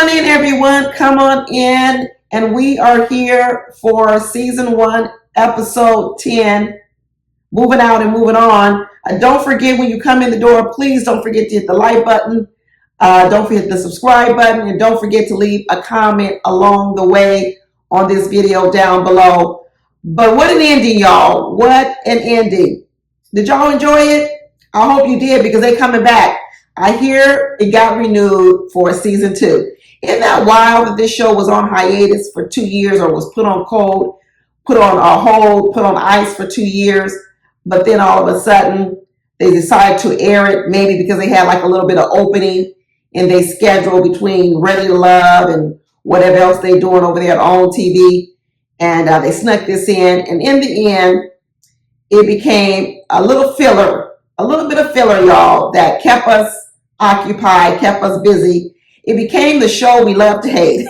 on in, everyone. Come on in. And we are here for season 1, episode 10. Moving out and moving on. Don't forget, when you come in the door, please don't forget to hit the like button. Don't forget the subscribe button. And don't forget to leave a comment along the way on this video down below. But what an ending, y'all. What an ending. Did y'all enjoy it? I hope you did, because they're coming back. I hear it got renewed for season 2. Isn't that wild that this show was on hiatus for 2 years, or was put on hold, put on ice for 2 years? But then all of a sudden they decided to air it, maybe because they had like a little bit of opening in their schedule between Ready to Love and whatever else they're doing over there at AUNTIE. And they snuck this in. And in the end, it became a little bit of filler, y'all, that kept us occupied, kept us busy. It became the show we love to hate.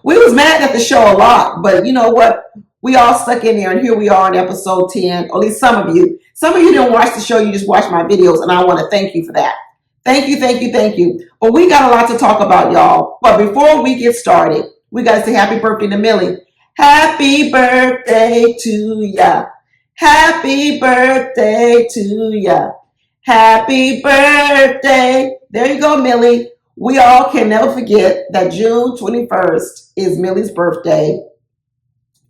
We was mad at the show a lot, but you know what? We all stuck in there, and here we are in episode 10, or at least some of you. Some of you didn't watch the show, you just watched my videos, and I want to thank you for that. Thank you, thank you, thank you. But we got a lot to talk about, y'all. But before we get started, we got to say happy birthday to Millie. Happy birthday to ya. Happy birthday to ya. Happy birthday. There you go, Millie. We all can never forget that June 21st is Millie's birthday.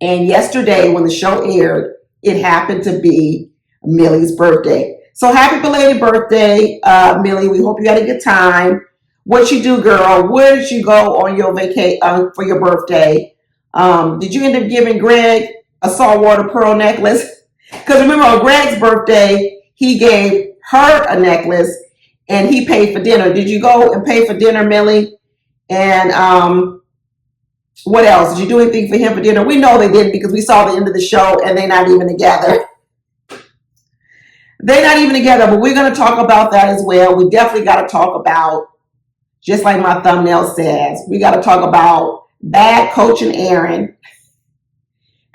And yesterday when the show aired, it happened to be Millie's birthday. So happy belated birthday, Millie. We hope you had a good time. What you do, girl? Where did you go on your vacation for your birthday? Did you end up giving Greg a saltwater pearl necklace? Because remember, on Greg's birthday, he gave her a necklace and he paid for dinner. Did you go and pay for dinner, Millie? And what else? Did you do anything for him for dinner? We know they didn't, because we saw the end of the show and they're not even together. They're not even together, but we're going to talk about that as well. We definitely got to talk about, just like my thumbnail says, we got to talk about bad coaching Aaron.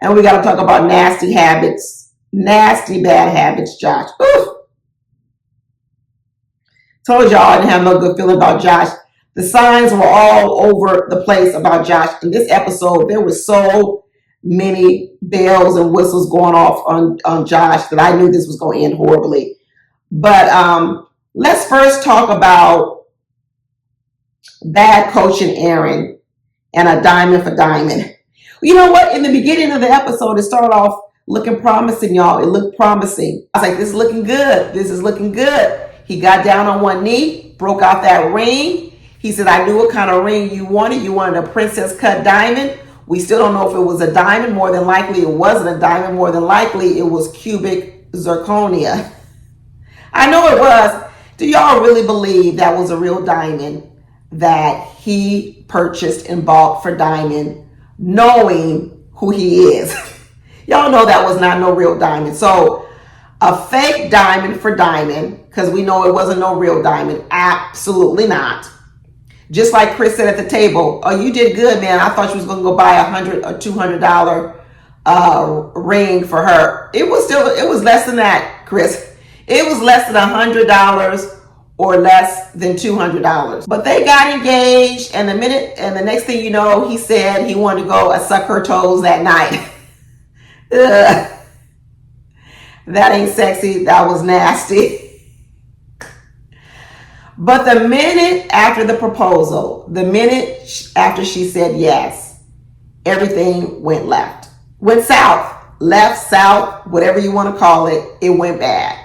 And we got to talk about nasty habits, nasty bad habits, Josh. Oof. Told y'all I didn't have no good feeling about Josh. The signs were all over the place about Josh. In this episode, there were so many bells and whistles going off on Josh that I knew this was going to end horribly. But let's first talk about bad coaching Aaron and a diamond for Dymond. You know what? In the beginning of the episode, it started off looking promising, y'all. It looked promising. I was like, this is looking good. This is looking good. He got down on one knee, broke out that ring. He said, I knew what kind of ring you wanted. You wanted a princess cut diamond. We still don't know if it was a diamond. More than likely, it wasn't a diamond. More than likely, it was cubic zirconia. I know it was. Do y'all really believe that was a real diamond that he purchased and bought for Dymond, knowing who he is? Y'all know that was not no real diamond. So a fake diamond for Dymond, because we know it wasn't no real diamond. Absolutely not. Just like Chris said at the table, oh, you did good, man. I thought you was going to go buy $100 or $200 ring for her. It was less than that, Chris. It was less than $100 or less than $200. But they got engaged, and the next thing you know, he said he wanted to go suck her toes that night. Ugh. That ain't sexy. That was nasty. But the minute after the proposal, the minute after she said yes, everything went left. Went south. Left, south, whatever you want to call it, it went bad.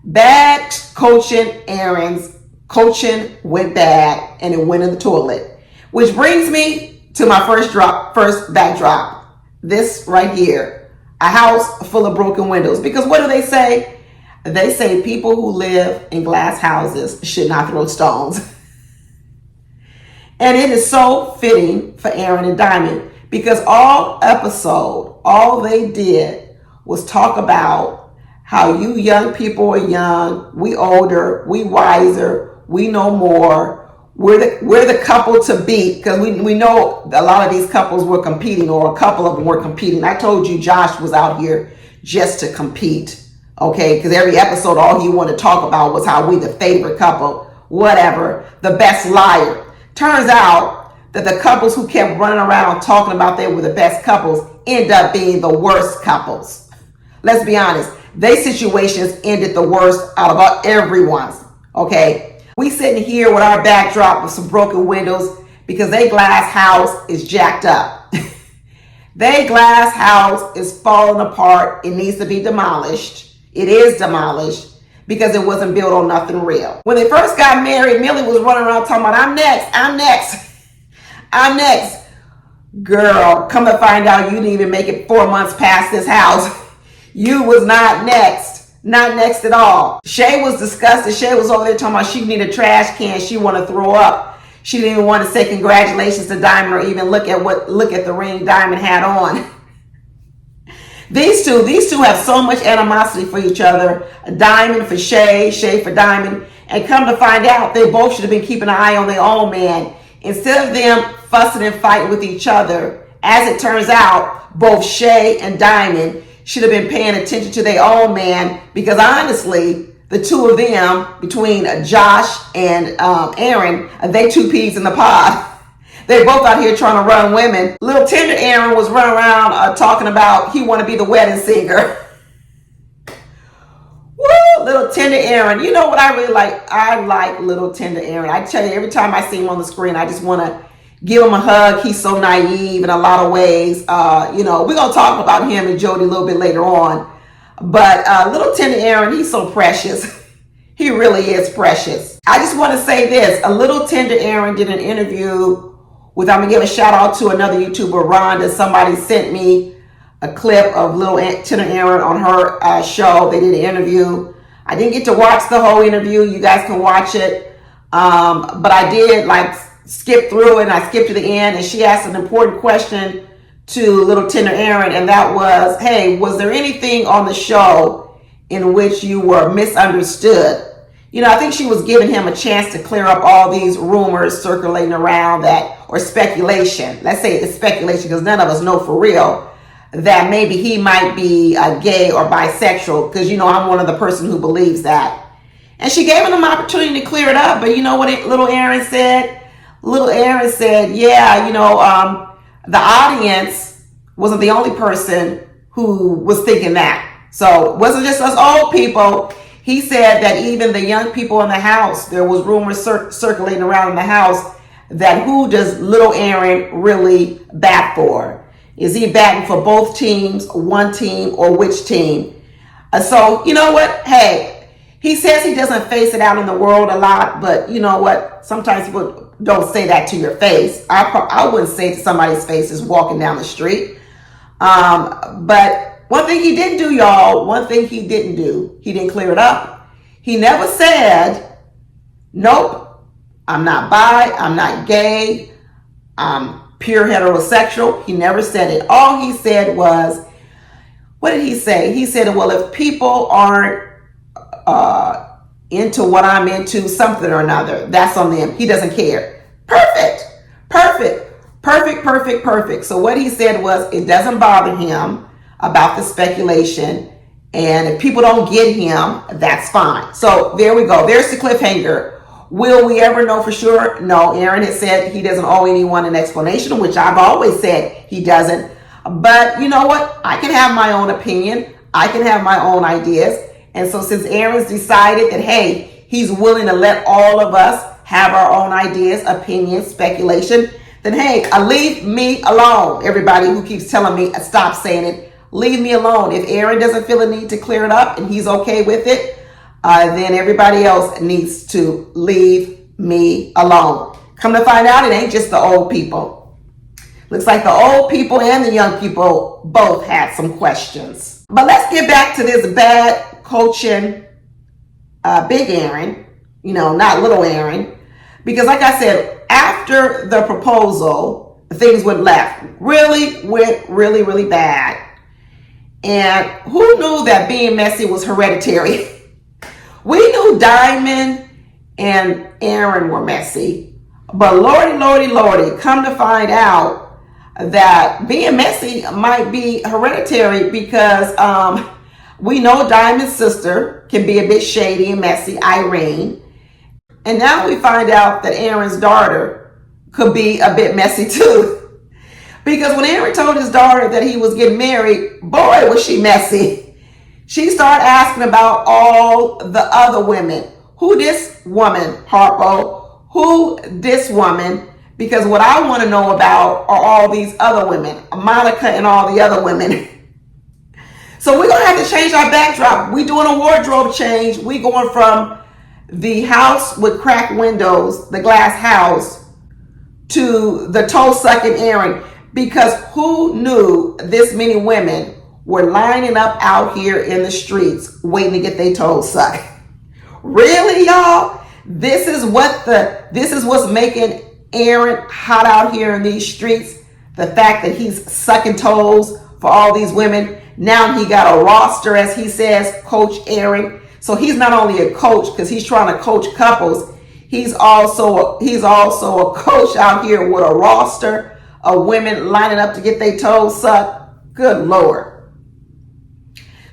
Bad coaching Aaron's coaching went bad, and it went in the toilet. Which brings me to my first backdrop. This right here. A house full of broken windows. Because what do they say? They say people who live in glass houses should not throw stones. And it is so fitting for Aaron and Dymond, because all episode, all they did was talk about how you young people are young, we older, we wiser, we know more. We're the couple to beat, because we know a lot of these couples were competing, or a couple of them were competing. I told you Josh was out here just to compete. Okay, because every episode, all he wanted to talk about was how we the favorite couple, whatever, the best liar. Turns out that the couples who kept running around talking about they were the best couples end up being the worst couples. Let's be honest. Their situations ended the worst out of everyone's. Okay. We sitting here with our backdrop with some broken windows because their glass house is jacked up. Their glass house is falling apart. It needs to be demolished. It is demolished because it wasn't built on nothing real. When they first got married, Millie was running around talking about, I'm next, I'm next, I'm next. Girl, come to find out you didn't even make it 4 months past this house. You was not next. Not next at all. Shay was disgusted. Shay was over there talking about she needed a trash can. She wanted to throw up. She didn't even want to say congratulations to Dymond or even look at the ring Dymond had on. These two have so much animosity for each other. Dymond for Shay, Shay for Dymond. And come to find out, they both should have been keeping an eye on their own man. Instead of them fussing and fighting with each other, as it turns out, both Shay and Dymond should have been paying attention to their own man, because honestly, the two of them, between Josh and Aaron, they two peas in the pod. They're both out here trying to run women. Little tender Aaron was running around talking about he want to be the wedding singer. Woo, little tender Aaron. You know what I really like? I like little tender Aaron. I tell you, every time I see him on the screen, I just want to give him a hug. He's so naive in a lot of ways. We're going to talk about him and Jody a little bit later on. But little tender Aaron, he's so precious. He really is precious. I just want to say this. A little tender Aaron did an interview with, I'm going to give a shout out to another YouTuber, Rhonda. Somebody sent me a clip of little tender Aaron on her show. They did an interview. I didn't get to watch the whole interview. You guys can watch it. But I did skip through it, and I skipped to the end, and she asked an important question to little tender Aaron, and that was, hey, was there anything on the show in which you were misunderstood? I think she was giving him a chance to clear up all these rumors circulating around that, or speculation. Let's say it's speculation because none of us know for real that maybe he might be gay or bisexual, because I'm one of the person who believes that. And she gave him an opportunity to clear it up, but you know what little Aaron said? Little Aaron said, yeah, the audience wasn't the only person who was thinking that. So it wasn't just us old people. He said that even the young people in the house, there was rumors circulating around in the house that who does little Aaron really bat for? Is he batting for both teams, one team, or which team? So you know what? Hey, he says he doesn't face it out in the world a lot, but you know what? Sometimes people don't say that to your face. I wouldn't say it to somebody's face is walking down the street. But one thing he didn't do, y'all, he didn't clear it up. He never said, nope, I'm not bi, I'm not gay, I'm pure heterosexual. He never said it. All he said was, what did he say? He said, well, if people aren't into what I'm into, something or another, that's on them. He doesn't care. Perfect. So what he said was, it doesn't bother him about the speculation, and if people don't get him, that's fine. So there we go. There's the cliffhanger. Will we ever know for sure? No. Aaron has said he doesn't owe anyone an explanation, which I've always said he doesn't. But you know what? I can have my own opinion. I can have my own ideas. And so since Aaron's decided that, hey, he's willing to let all of us have our own ideas, opinions, speculation, then hey, leave me alone. Everybody who keeps telling me, stop saying it, leave me alone. If Aaron doesn't feel a need to clear it up and he's okay with it, then everybody else needs to leave me alone. Come to find out, it ain't just the old people. Looks like the old people and the young people both had some questions. But let's get back to this bad coaching big Aaron, not little Aaron. Because like I said, after the proposal, things went left. Went really bad. And who knew that being messy was hereditary? We knew Dymond and Aaron were messy. But lordy, come to find out that being messy might be hereditary, because we know Dymond's sister can be a bit shady and messy, Irene. And now we find out that Aaron's daughter could be a bit messy too. Because when Aaron told his daughter that he was getting married, boy, was she messy. She started asking about all the other women. Who this woman, Harpo? Who this woman? Because what I want to know about are all these other women, Monica and all the other women. So we're going to have to change our backdrop. We're doing a wardrobe change. We're going from the house with cracked windows, the glass house, to the toe-sucking Aaron. Because who knew this many women were lining up out here in the streets waiting to get their toes sucked? Really, y'all? This is what's making Aaron hot out here in these streets. The fact that he's sucking toes for all these women. Now he got a roster, as he says, Coach Aaron. So he's not only a coach because he's trying to coach couples. He's also a coach out here with a roster of women lining up to get their toes sucked. Good Lord.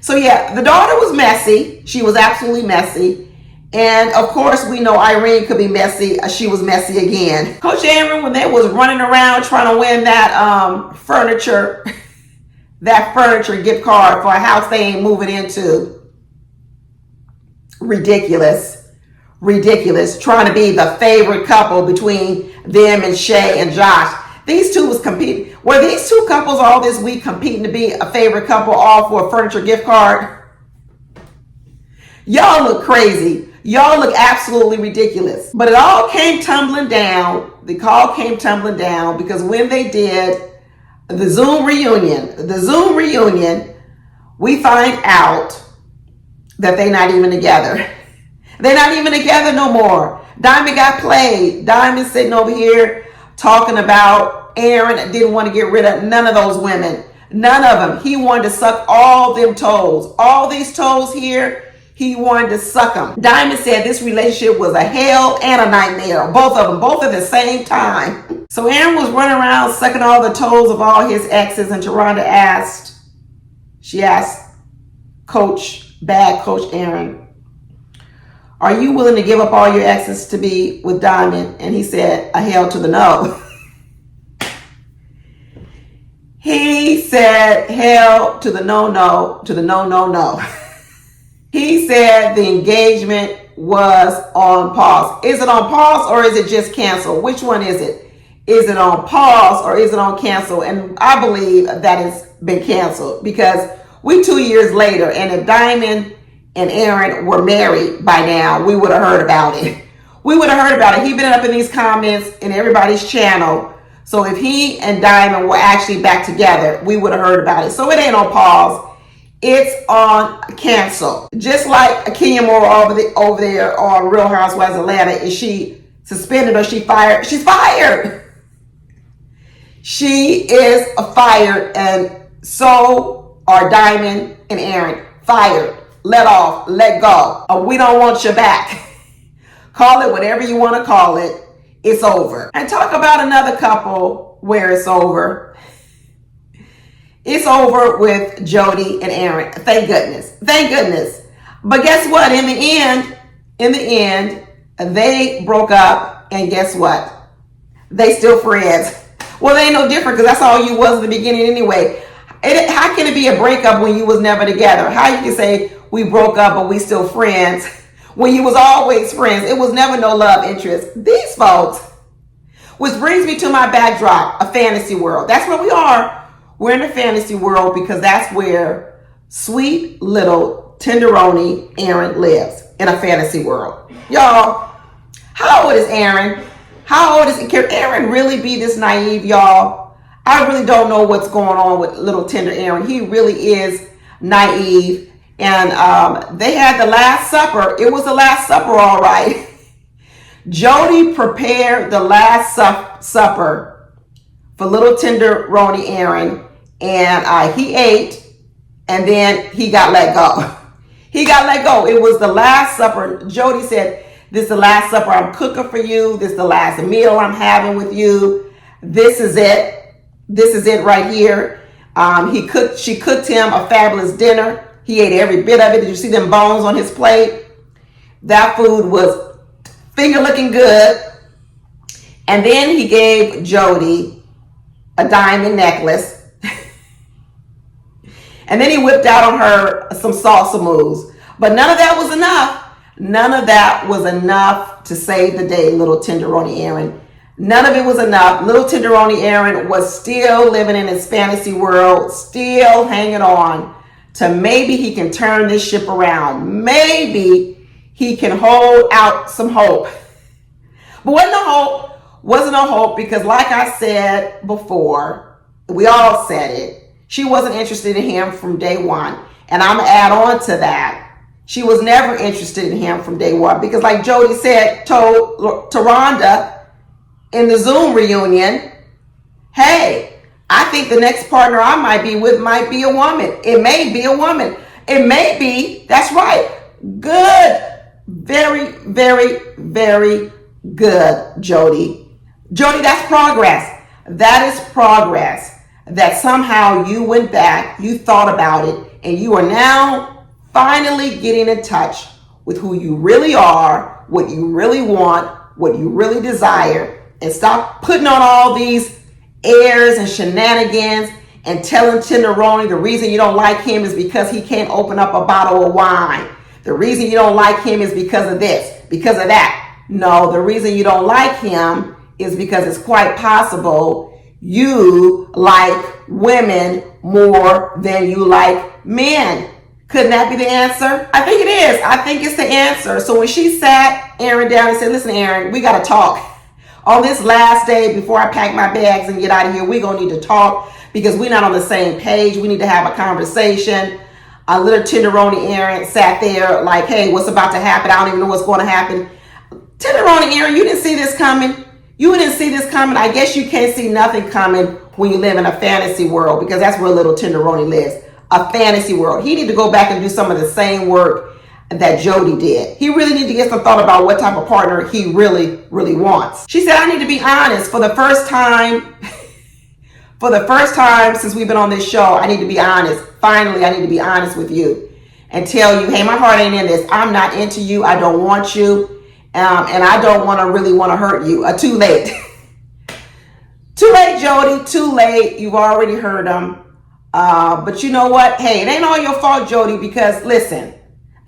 So yeah, the daughter was messy. She was absolutely messy. And of course, we know Irene could be messy. She was messy again. Coach Aaron, when they was running around trying to win that furniture gift card for a house they ain't moving into. Ridiculous. Trying to be the favorite couple between them and Shay and Josh. These two was competing. Were these two couples all this week competing to be a favorite couple, all for a furniture gift card? Y'all look crazy. Y'all look absolutely ridiculous. But it all came tumbling down. The call came tumbling down because when they did the Zoom reunion, we find out that they're not even together. They're not even together no more. Dymond got played. Dymond sitting over here talking about Aaron didn't want to get rid of none of those women. None of them. He wanted to suck all them toes. All these toes here, he wanted to suck them. Dymond said this relationship was a hell and a nightmare. Both of them, both at the same time. So Aaron was running around sucking all the toes of all his exes, and Sharonda asked Coach Aaron, are you willing to give up all your exes to be with Dymond? And he said, a hell to the no. He said, hell to the no. He said the engagement was on pause. Is it on pause or is it just canceled? Which one is it? Is it on pause or is it on cancel? And I believe that it's been canceled because we 2 years later, and if Dymond and Aaron were married by now, we would have heard about it. He's been up in these comments in everybody's channel. So if he and Dymond were actually back together, we would have heard about it. So it ain't on pause. It's on cancel. Just like Kenya Moore over there on Real Housewives of Atlanta. Is she suspended or she fired? She's fired. She is fired, and so are Dymond and Aaron. Fired. Let off. Let go. We don't want you back. Call it whatever you want to call it. It's over. And talk about another couple where it's over. It's over with Jody and Aaron. Thank goodness. But guess what? In the end, they broke up, and guess what? They still friends. Well, they ain't no different because that's all you was in the beginning anyway. How can it be a breakup when you was never together? How you can say we broke up but we still friends when you was always friends? It was never no love interest. These folks. Which brings me to my backdrop, a fantasy world. That's where we are. We're in a fantasy world because that's where sweet little tenderoni Aaron lives, in a fantasy world. Y'all, how old is Aaron? Can Aaron really be this naive, y'all? I really don't know what's going on with little tender Aaron. He really is naive. And they had the Last Supper. It was the Last Supper, all right. Jody prepared the Last Supper for little tenderoni Aaron. And he ate, and then he got let go. It was the Last Supper. Jody said, this is the Last Supper I'm cooking for you. This is the last meal I'm having with you. This is it right here. She cooked him a fabulous dinner. He ate every bit of it. Did you see them bones on his plate? That food was finger looking good. And then he gave Jody a diamond necklace. And then he whipped out on her some salsa moves. But none of that was enough. None of that was enough to save the day, little tenderoni Aaron. None of it was enough. Little tenderoni Aaron was still living in his fantasy world, still hanging on to maybe he can turn this ship around. Maybe he can hold out some hope. But wasn't a hope because like I said before, we all said it, she wasn't interested in him from day one. And I'm going to add on to that. She was never interested in him from day one because like Jody said, told to Rhonda in the Zoom reunion, hey, I think the next partner I might be with might be a woman. It may be a woman. It may be, that's right, good. Very, very, very good, Jody. Jody, that's progress. That is progress. That somehow you went back, you thought about it, and you are now finally getting in touch with who you really are, what you really want, what you really desire, and stop putting on all these airs and shenanigans and telling Tenderoni the reason you don't like him is because he can't open up a bottle of wine. The reason you don't like him is because of this, because of that. No, the reason you don't like him is because it's quite possible you like women more than you like men. Couldn't that be the answer? I think it is. I think it's the answer. So when she sat Aaron down and said, listen, Aaron, we got to talk. On this last day before I pack my bags and get out of here, we're going to need to talk because we're not on the same page. We need to have a conversation. A little tenderoni Aaron sat there like, hey, what's about to happen? I don't even know what's going to happen. Tenderoni Aaron, you didn't see this coming. You didn't see this coming. I guess you can't see nothing coming when you live in a fantasy world because that's where little tenderoni lives. A fantasy world. He need to go back and do some of the same work that Jody did. He really need to get some thought about what type of partner he really, really wants. She said, I need to be honest. For the first time since we've been on this show, I need to be honest. Finally, I need to be honest with you and tell you, hey, my heart ain't in this. I'm not into you. I don't want you. And I don't really want to hurt you. Too late. Too late, Jody. Too late. You've already heard him. But you know what? Hey, it ain't all your fault, Jody, because listen,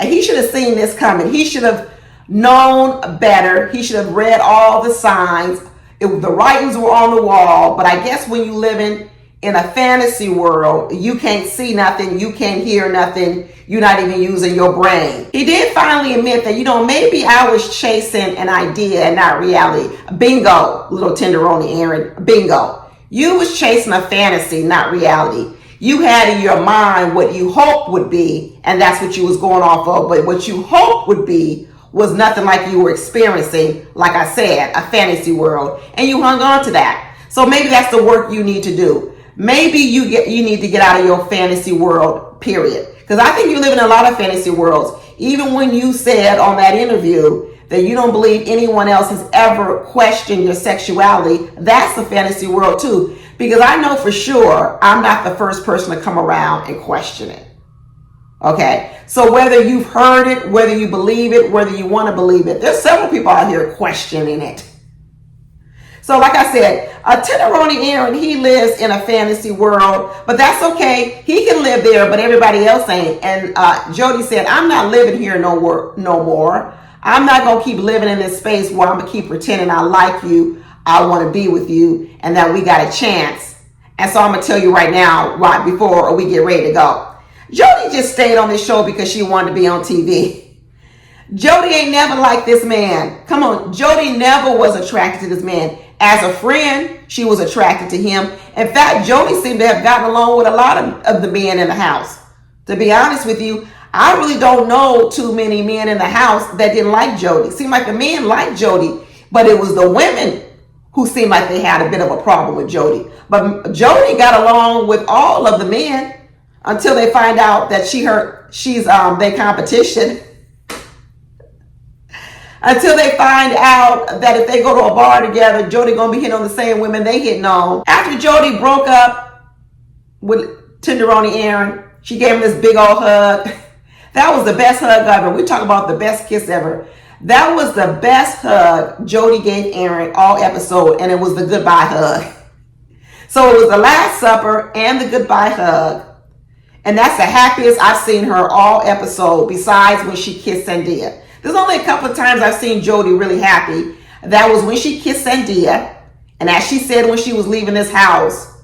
he should have seen this coming. He should have known better. He should have read all the signs. The writings were on the wall. But I guess when you living in a fantasy world, you can't see nothing. You can't hear nothing. You're not even using your brain. He did finally admit that, maybe I was chasing an idea and not reality. Bingo, little tenderoni Aaron. Bingo. You was chasing a fantasy, not reality. You had in your mind what you hoped would be, and that's what you was going off of. But what you hoped would be was nothing like you were experiencing, like I said, a fantasy world. And you hung on to that. So maybe that's the work you need to do. Maybe you need to get out of your fantasy world, period. Because I think you live in a lot of fantasy worlds. Even when you said on that interview that you don't believe anyone else has ever questioned your sexuality, that's the fantasy world too. Because I know for sure I'm not the first person to come around and question it. Okay, so whether you've heard it, whether you believe it, whether you want to believe it, there's several people out here questioning it. So like I said, Tenderoni Aaron, he lives in a fantasy world, but that's okay. He can live there, but everybody else ain't. And Jody said, I'm not living here no more. I'm not going to keep living in this space where I'm going to keep pretending I like you, I want to be with you, and that we got a chance. And so I'm going to tell you right now, right before we get ready to go. Jody just stayed on this show because she wanted to be on TV. Jody ain't never liked this man. Come on, Jody never was attracted to this man. As a friend, she was attracted to him. In fact, Jody seemed to have gotten along with a lot of the men in the house. To be honest with you, I really don't know too many men in the house that didn't like Jody. It seemed like the men liked Jody, but it was the women who seemed like they had a bit of a problem with Jody. But Jody got along with all of the men until they find out that she's their competition. Until they find out that if they go to a bar together, Jody gonna be hitting on the same women they hitting on. After Jody broke up with Tenderoni Aaron, she gave him this big old hug. That was the best hug ever. We talk about the best kiss ever. That was the best hug Jody gave Aaron all episode, and it was the goodbye hug. So it was the Last Supper and the goodbye hug. And that's the happiest I've seen her all episode, besides when she kissed Sandia. There's only a couple of times I've seen Jody really happy. That was when she kissed Sandia. And as she said when she was leaving this house,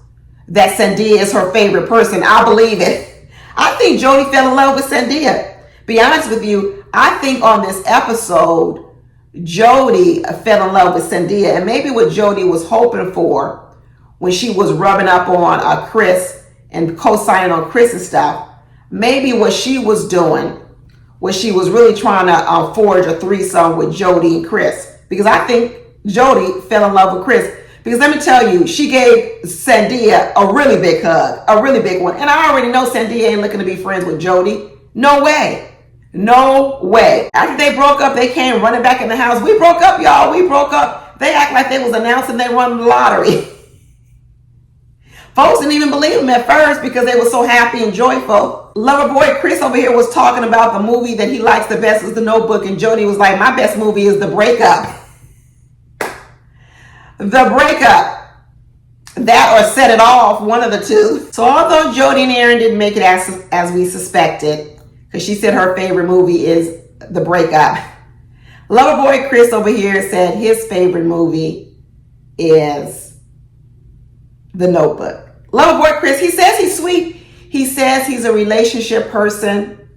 that Sandia is her favorite person. I believe it. I think Jody fell in love with Sandia. Be honest with you, I think on this episode, Jody fell in love with Sandia. And maybe what Jody was hoping for when she was rubbing up on Chris and co-signing on Chris and stuff, maybe what she was doing was she was really trying to forge a threesome with Jody and Chris. Because I think Jody fell in love with Chris. Because let me tell you, she gave Sandia a really big hug, a really big one. And I already know Sandia ain't looking to be friends with Jody. No way. No way. After they broke up, they came running back in the house. We broke up, y'all. We broke up. They act like they was announcing they won the lottery. Folks didn't even believe him at first because they were so happy and joyful. Lover boy Chris over here was talking about the movie that he likes the best is The Notebook, and Jody was like, my best movie is The Breakup. The Breakup. That or Set It Off, one of the two. So although Jody and Aaron didn't make it as we suspected, because she said her favorite movie is The Breakup, Lover boy Chris over here said his favorite movie is The Notebook. Lover boy Chris, he says he's sweet. He says he's a relationship person.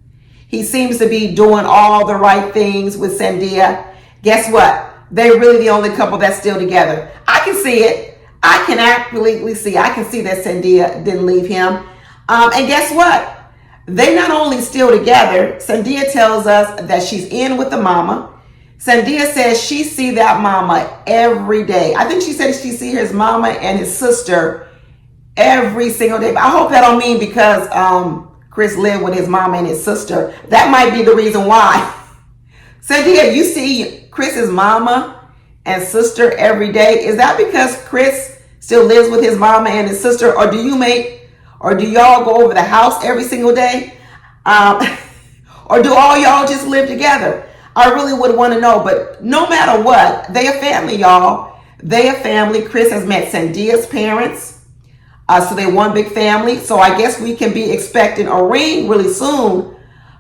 He seems to be doing all the right things with Sandia. Guess what? They're really the only couple that's still together. I can see it. I can absolutely see. I can see that Sandia didn't leave him. And guess what? They not only still together, Sandia tells us that she's in with the mama. Sandia says she see that mama every day. I think she said she see his mama and his sister every single day. But I hope that don't mean because Chris lived with his mama and his sister. That might be the reason why. Sandia, you see Chris's mama and sister every day. Is that because Chris still lives with his mama and his sister, or do y'all go over the house every single day? Or do all y'all just live together? I really would want to know, but no matter what, they a family, y'all. They a family. Chris has met Sandia's parents. So they one big family. So I guess we can be expecting a ring really soon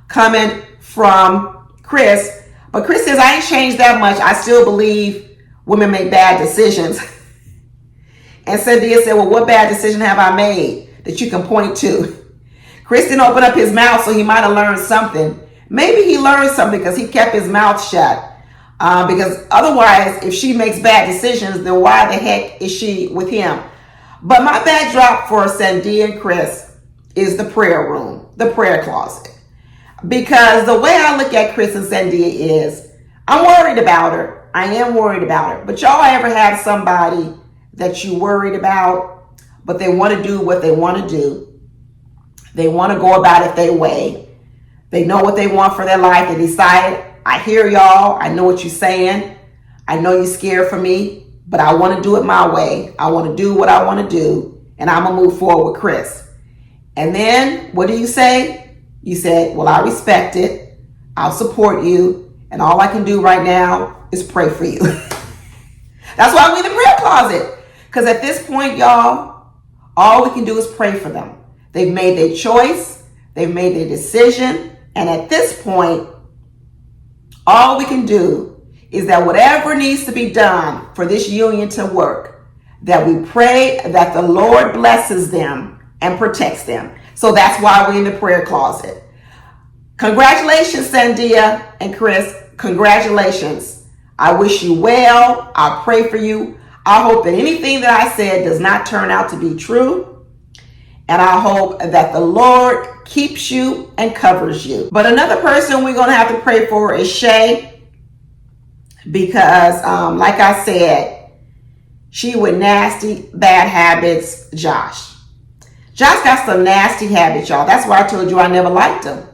coming from Chris. But Chris says, I ain't changed that much. I still believe women make bad decisions. And Sandia said, well, what bad decision have I made that you can point to? Chris didn't open up his mouth, so he might have learned something. Maybe he learned something because he kept his mouth shut. Because otherwise, if she makes bad decisions, then why the heck is she with him? But my backdrop for Sandia and Chris is the prayer room, the prayer closet. Because the way I look at Chris and Sandia is, I'm worried about her. I am worried about her. But y'all ever have somebody that you worried about, but they want to do what they want to do? They want to go about it their way. They know what they want for their life. They decide, I hear y'all. I know what you're saying. I know you're scared for me, but I want to do it my way. I want to do what I want to do, and I'm going to move forward with Chris. And then what do you say? You said, well, I respect it. I'll support you. And all I can do right now is pray for you. That's why we're in the prayer closet. Because at this point, y'all, all we can do is pray for them. They've made their choice. They've made their decision. And at this point, all we can do is that whatever needs to be done for this union to work, that we pray that the Lord blesses them and protects them. So that's why we're in the prayer closet. Congratulations, Sandia and Chris. Congratulations. I wish you well. I pray for you. I hope that anything that I said does not turn out to be true. And I hope that the Lord keeps you and covers you. But another person we're going to have to pray for is Shay. Because like I said, she with nasty, bad habits, Josh. Josh got some nasty habits, y'all. That's why I told you I never liked him.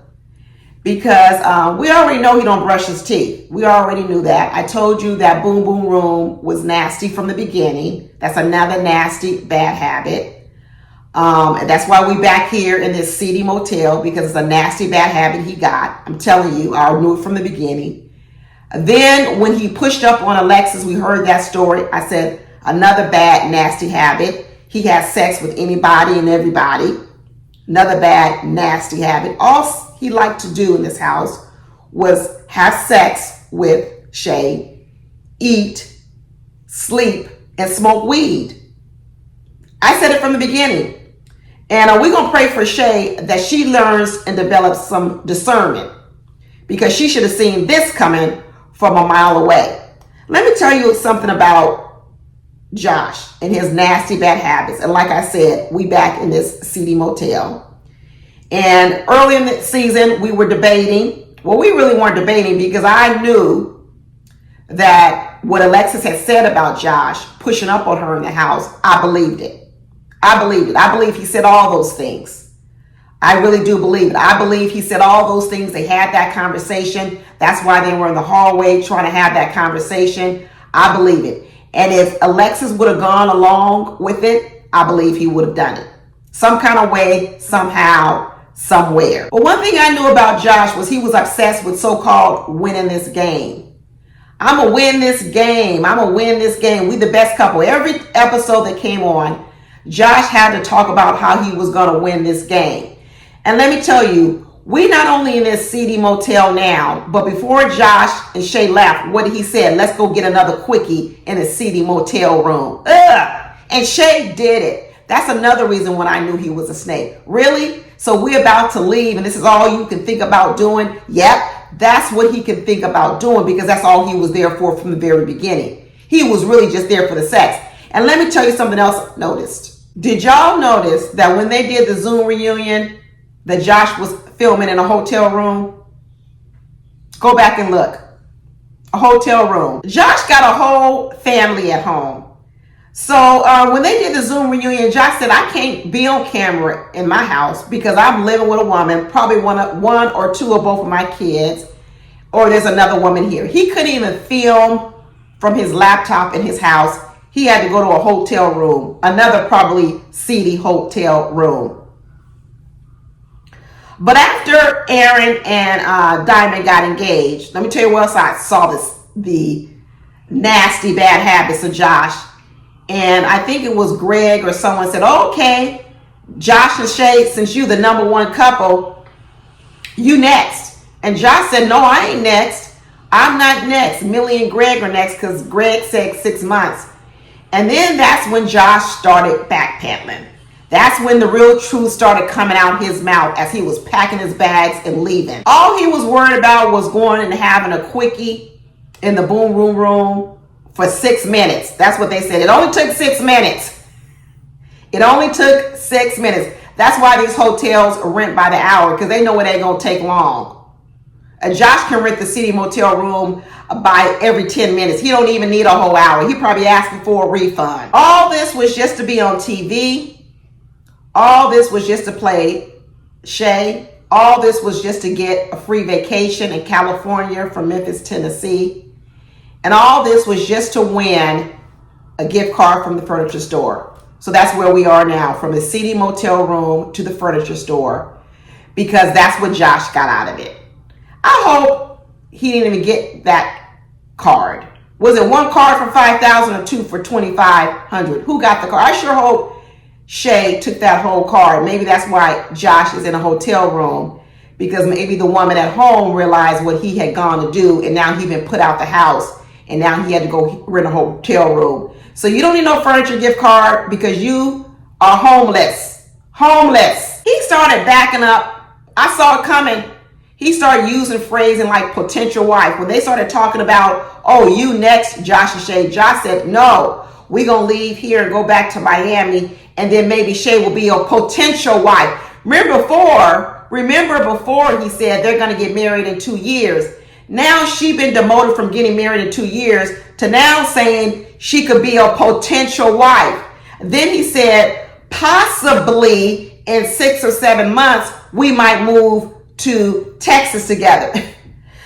Because we already know he don't brush his teeth. We already knew that. I told you that Boom Boom Room was nasty from the beginning. That's another nasty, bad habit. And that's why we back here in this seedy motel, because it's a nasty, bad habit he got. I'm telling you, I knew it from the beginning. Then when he pushed up on Alexis, we heard that story. I said, another bad, nasty habit. He has sex with anybody and everybody. Another bad, nasty habit. All he liked to do in this house was have sex with Shay, eat, sleep, and smoke weed. I said it from the beginning. And we're going to pray for Shay that she learns and develops some discernment, because she should have seen this coming from a mile away. Let me tell you something about Josh and his nasty bad habits. And like I said, we back in this seedy motel. And early in the season, we were debating. Well, we really weren't debating, because I knew that what Alexis had said about Josh pushing up on her in the house, I believed it. I believed it. I believe he said all those things. I really do believe it. I believe he said all those things. They had that conversation. That's why they were in the hallway trying to have that conversation. I believe it. And if Alexis would have gone along with it, I believe he would have done it. Some kind of way, somehow, somewhere. But one thing I knew about Josh was he was obsessed with so-called winning this game. I'm going to win this game. I'm going to win this game. We the best couple. Every episode that came on, Josh had to talk about how he was going to win this game. And let me tell you, we not only in this seedy motel now, but before Josh and Shay left, what he said, let's go get another quickie in a seedy motel room. Ugh! And Shay did it. That's another reason when I knew he was a snake. Really? So we're about to leave and this is all you can think about doing? Yep, that's what he can think about doing, because that's all he was there for from the very beginning. He was really just there for the sex. And let me tell you something else I noticed. Did y'all notice that when they did the Zoom reunion, that Josh was filming in a hotel room? Go back and look. A hotel room. Josh got a whole family at home. So when they did the Zoom reunion, Josh said, I can't be on camera in my house because I'm living with a woman, probably one or two of both of my kids, or there's another woman here. He couldn't even film from his laptop in his house. He had to go to a hotel room, another probably seedy hotel room. But after Aaron and Dymond got engaged, let me tell you what else I saw the nasty bad habits of Josh. And I think it was Greg or someone said, okay, Josh and Shay, since you the number one couple, you next. And Josh said, no, I ain't next. I'm not next. Millie and Greg are next, because Greg said 6 months. And then that's when Josh started backpedaling. That's when the real truth started coming out his mouth as he was packing his bags and leaving. All he was worried about was going and having a quickie in the boom room for 6 minutes. That's what they said. It only took 6 minutes. It only took 6 minutes. That's why these hotels rent by the hour, because they know it ain't going to take long. Josh can rent the city motel room by every 10 minutes. He don't even need a whole hour. He probably asking for a refund. All this was just to be on TV. All this was just to play Shay. All this was just to get a free vacation in California from Memphis, Tennessee. And all this was just to win a gift card from the furniture store. So that's where we are now, from the seedy motel room to the furniture store, because that's what Josh got out of it. I hope he didn't even get that card. Was it one card for $5,000 or two for $2,500? Who got the card? I sure hope Shay took that whole card. Maybe that's why Josh is in a hotel room, because maybe the woman at home realized what he had gone to do, and now he'd been put out the house, and now he had to go rent a hotel room. So you don't need no furniture gift card because you are homeless. Homeless. He started backing up. I saw it coming. He started using phrasing like potential wife. When they started talking about, oh, you next, Josh and Shay, Josh said, no, we're going to leave here and go back to Miami, and then maybe Shay will be a potential wife. Remember before he said they're going to get married in 2 years. Now she been demoted from getting married in 2 years to now saying she could be a potential wife. Then he said, possibly in 6 or 7 months, we might move to Texas together.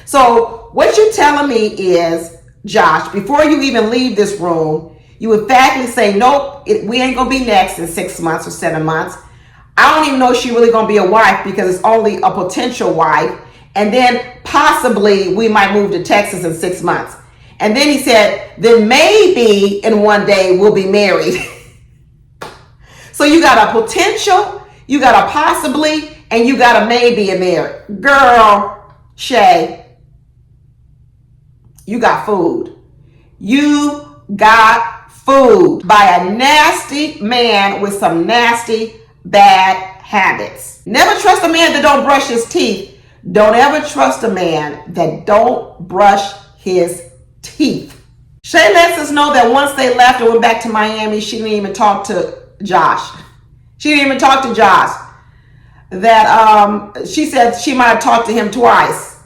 So what you're telling me is, Josh, before you even leave this room, you emphatically say, nope, we ain't gonna be next in 6 months or 7 months. I don't even know if she's really gonna be a wife, because it's only a potential wife. And then possibly we might move to Texas in 6 months. And then he said, then maybe in one day we'll be married. So you got a potential, you got a possibly, and you got a maybe in there. Girl, Shay, you got food. You got food by a nasty man with some nasty, bad habits. Never trust a man that don't brush his teeth. Don't ever trust a man that don't brush his teeth. Shay lets us know that once they left and went back to Miami, she didn't even talk to Josh. She didn't even talk to Josh. That she said she might have talked to him twice.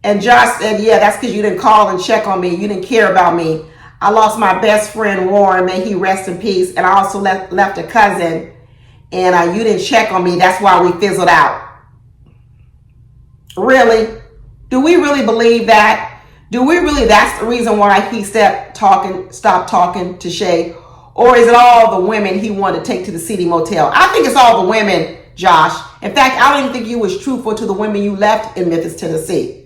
And Josh said, yeah, that's because you didn't call and check on me. You didn't care about me. I lost my best friend, Warren. May he rest in peace. And I also left a cousin. And you didn't check on me. That's why we fizzled out. Really? Do we really believe that? Do we really, that's the reason why he stopped talking to Shay? Or is it all the women he wanted to take to the city motel? I think it's all the women, Josh. In fact, I don't even think you was truthful to the women you left in Memphis, Tennessee.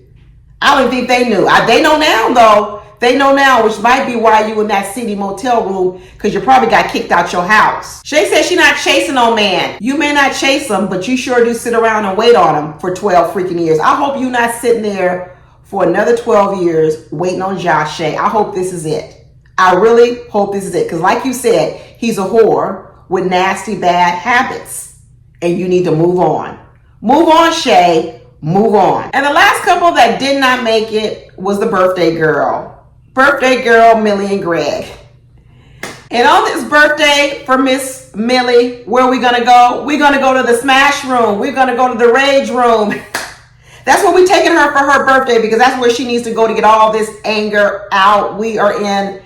I don't think they knew. They know now, though. They know now, which might be why you in that city motel room, because you probably got kicked out your house. Shay says she's not chasing no man. You may not chase him, but you sure do sit around and wait on him for 12 freaking years. I hope you're not sitting there for another 12 years waiting on Josh, Shay. I hope this is it. I really hope this is it. Because like you said, he's a whore with nasty, bad habits. And you need to move on. Move on, Shay. Move on. And the last couple that did not make it was the birthday girl. Birthday girl, Millie and Greg. And on this birthday for Miss Millie, where are we going to go? We're going to go to the smash room. We're going to go to the rage room. That's where we're taking her for her birthday, because that's where she needs to go to get all this anger out. We are in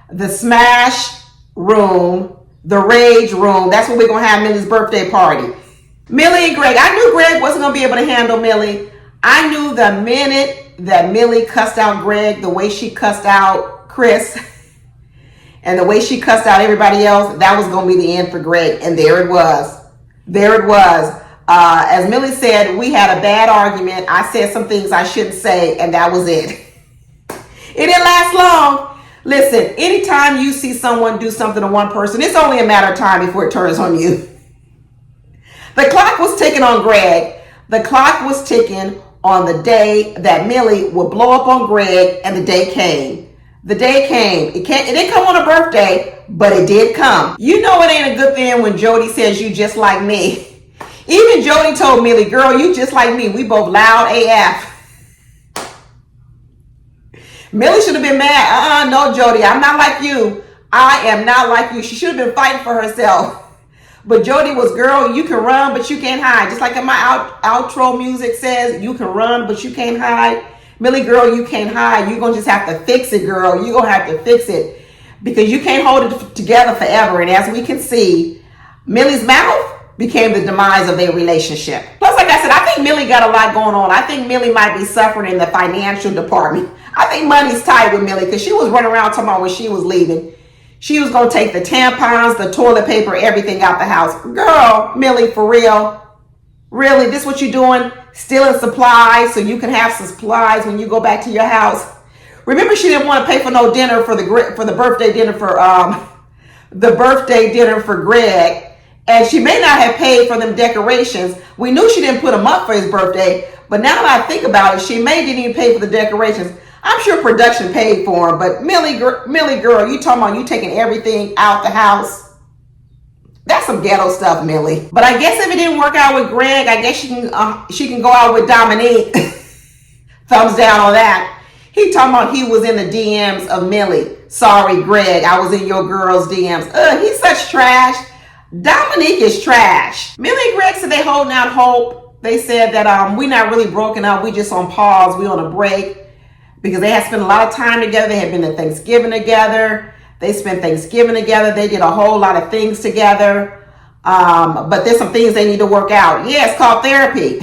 the smash room, the rage room. That's where we're going to have Millie's birthday party. Millie and Greg. I knew Greg wasn't going to be able to handle Millie. I knew the minute that Millie cussed out Greg, the way she cussed out Chris, and the way she cussed out everybody else, that was going to be the end for Greg. And there it was. There it was. As Millie said, we had a bad argument. I said some things I shouldn't say, and that was it. It didn't last long. Listen, anytime you see someone do something to one person, it's only a matter of time before it turns on you. The clock was ticking on Greg. The clock was ticking on the day that Millie would blow up on Greg, and the day came. The day came. It didn't come on a birthday, but it did come. You know it ain't a good thing when Jody says you just like me. Even Jody told Millie, girl, you just like me. We both loud AF. Millie should have been mad. No, Jody, I'm not like you. I am not like you. She should have been fighting for herself. But Jody was, girl, you can run, but you can't hide. Just like in my outro music says, you can run, but you can't hide. Millie, girl, you can't hide. You're going to just have to fix it, girl. You're going to have to fix it, because you can't hold it together forever. And as we can see, Millie's mouth became the demise of their relationship. Plus, like I said, I think Millie got a lot going on. I think Millie might be suffering in the financial department. I think money's tight with Millie, because she was running around talking about when she was leaving. She was going to take the tampons, the toilet paper, everything out the house. Girl, Millie, for real? Really? This what you doing? Stealing supplies so you can have some supplies when you go back to your house? Remember, she didn't want to pay for no dinner for the birthday dinner for Greg. And she may not have paid for them decorations. We knew she didn't put them up for his birthday. But now that I think about it, she didn't even pay for the decorations. I'm sure production paid for them. But Millie, girl, you talking about you taking everything out the house? That's some ghetto stuff, Millie. But I guess if it didn't work out with Greg, I guess she can go out with Dominique. Thumbs down on that. He talking about he was in the DMs of Millie. Sorry, Greg, I was in your girl's DMs. He's such trash. Dominique is trash. Millie and Greg said they holding out hope. They said that we not really broken up. We just on pause. We on a break, because they had spent a lot of time together. They had been to Thanksgiving together. They spent Thanksgiving together. They did a whole lot of things together. But there's some things they need to work out. Yeah, it's called therapy.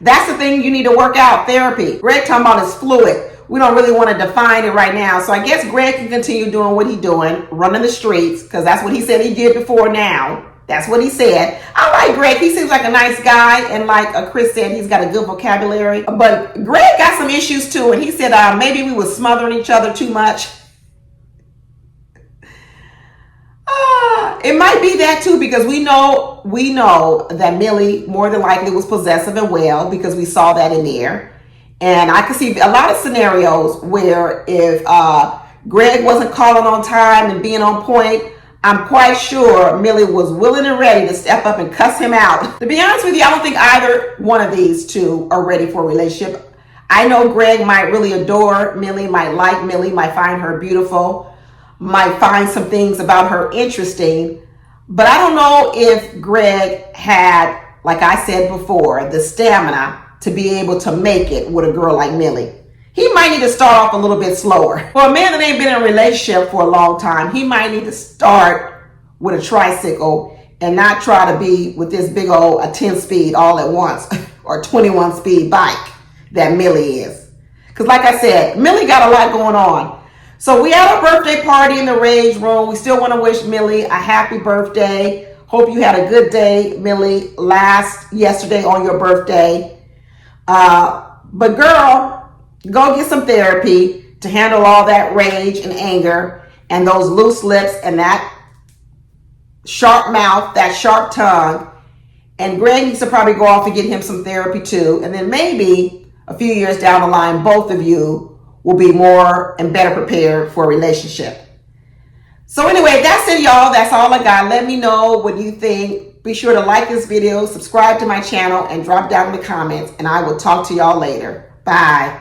That's the thing you need to work out, therapy. Greg talking about is fluid. We don't really want to define it right now. So I guess Greg can continue doing what he's doing, running the streets, because that's what he said he did before now. That's what he said. I like Greg. He seems like a nice guy. And like Chris said, he's got a good vocabulary. But Greg got some issues too. And he said maybe we were smothering each other too much. It might be that too, because we know that Millie more than likely was possessive and well, because we saw that in there. And I could see a lot of scenarios where if Greg wasn't calling on time and being on point, I'm quite sure Millie was willing and ready to step up and cuss him out. To be honest with you, I don't think either one of these two are ready for a relationship. I know Greg might really adore Millie, might like Millie, might find her beautiful, might find some things about her interesting. But I don't know if Greg had, like I said before, the stamina to be able to make it with a girl like Millie. He might need to start off a little bit slower. For a man that ain't been in a relationship for a long time, he might need to start with a tricycle and not try to be with this big old a 10 speed all at once or 21 speed bike that Millie is. Because like I said, Millie got a lot going on. So we had a birthday party in the Rage Room. We still want to wish Millie a happy birthday. Hope you had a good day, Millie, yesterday on your birthday. But girl, go get some therapy to handle all that rage and anger and those loose lips and that sharp mouth, that sharp tongue. And Greg needs to probably go off and get him some therapy too. And then maybe a few years down the line, both of you will be more and better prepared for a relationship. So anyway, that's it, y'all. That's all I got. Let me know what you think. Be sure to like this video, subscribe to my channel, and drop down in the comments. And I will talk to y'all later. Bye.